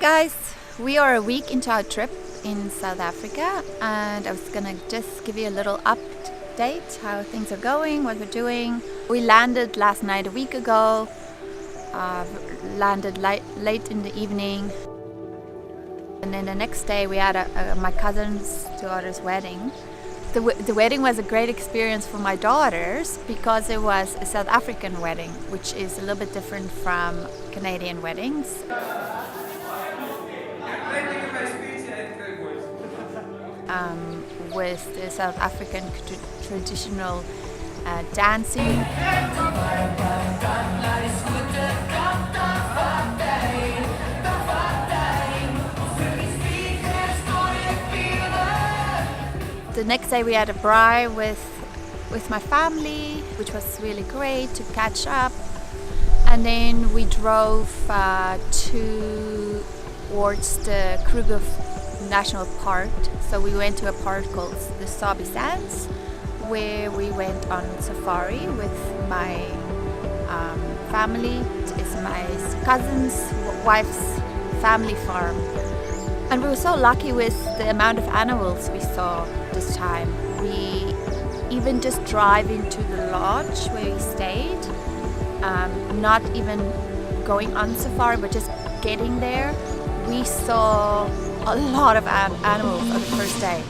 guys, we are a week into our trip in South Africa, and I was gonna just give you a little update how things are going, what we're doing. We landed last night a week ago, landed late in the evening, and then the next day we had my cousin's daughter's wedding. The wedding was a great experience for my daughters because it was a South African wedding, which is a little bit different from Canadian weddings. With the South African traditional dancing. The next day we had a braai with my family, which was really great to catch up. And then we drove towards the Kruger National Park. So we went to a park called the Sabi Sands, where we went on safari with my family. It's my cousin's wife's family farm. And we were so lucky with the amount of animals we saw this time. We even just driving to the lodge where we stayed, not even going on safari, but just getting there, we saw a lot of animals on the first day.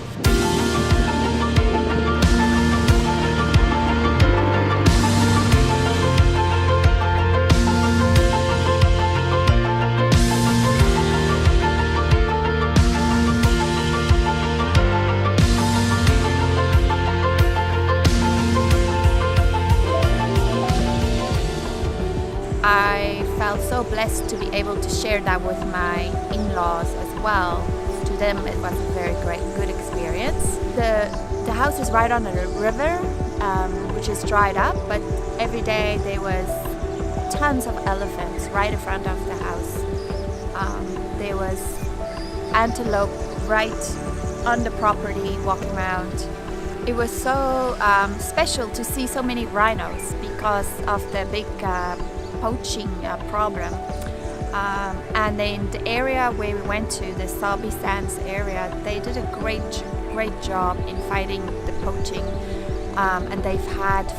I felt so blessed to be able to share that with my in-laws as well. To them it was a very good experience. The house is right on a river, which is dried up, but every day there was tons of elephants right in front of the house. There was antelope right on the property walking around. It was so special to see so many rhinos because of the big poaching problem. And then the area where we went to, the Sabi Sands area, they did a great job in fighting the poaching, and they've had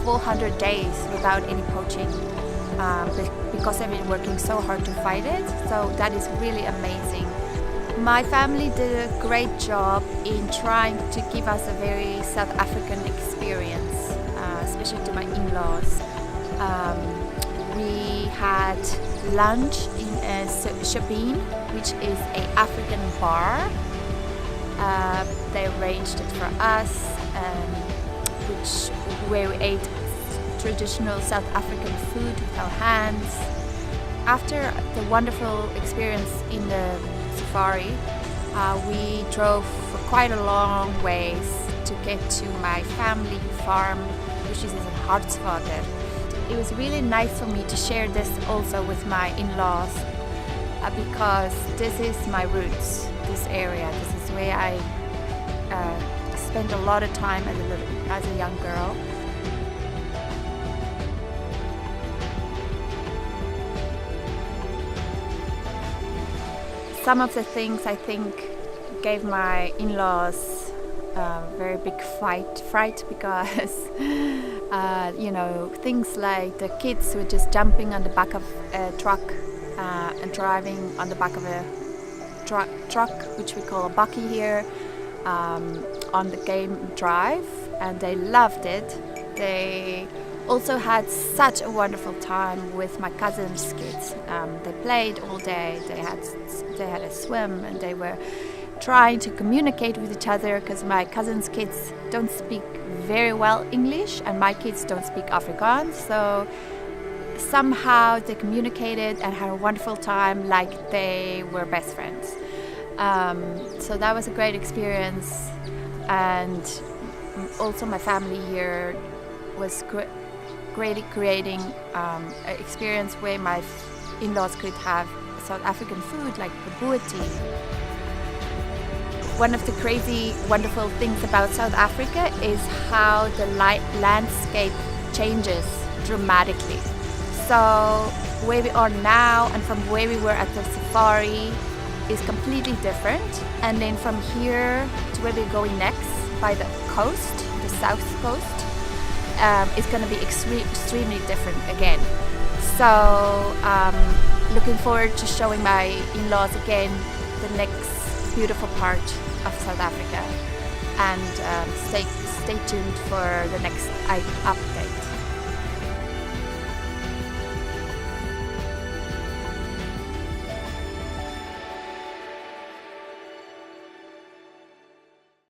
400 days without any poaching because they've been working so hard to fight it. So that is really amazing. My family did a great job in trying to give us a very South African experience, especially to my in-laws. We had lunch in a Shabin, which is an African bar. They arranged it for us, where we ate traditional South African food with our hands. After the wonderful experience in the safari, we drove for quite a long ways to get to my family farm, which is in Hartwater. It was really nice for me to share this also with my in-laws because this is my roots, this area. This is where I spent a lot of time as a young girl. Some of the things I think gave my in-laws a very big fright because things like the kids were just jumping on the back of a truck and driving on the back of a truck, which we call a bakkie here, on the game drive, and they loved it. They also had such a wonderful time with my cousin's kids. They played all day. They had a swim, and they were trying to communicate with each other because my cousin's kids don't speak very well English and my kids don't speak Afrikaans, so somehow they communicated and had a wonderful time like they were best friends. So that was a great experience, and also my family here was creating an experience where my in-laws could have South African food like bobotie. One of the crazy, wonderful things about South Africa is how the landscape changes dramatically. So where we are now and from where we were at the safari is completely different. And then from here to where we're going next by the coast, the south coast, is going to be extremely different again. So looking forward to showing my in-laws again the next beautiful part of South Africa, and stay tuned for the next update.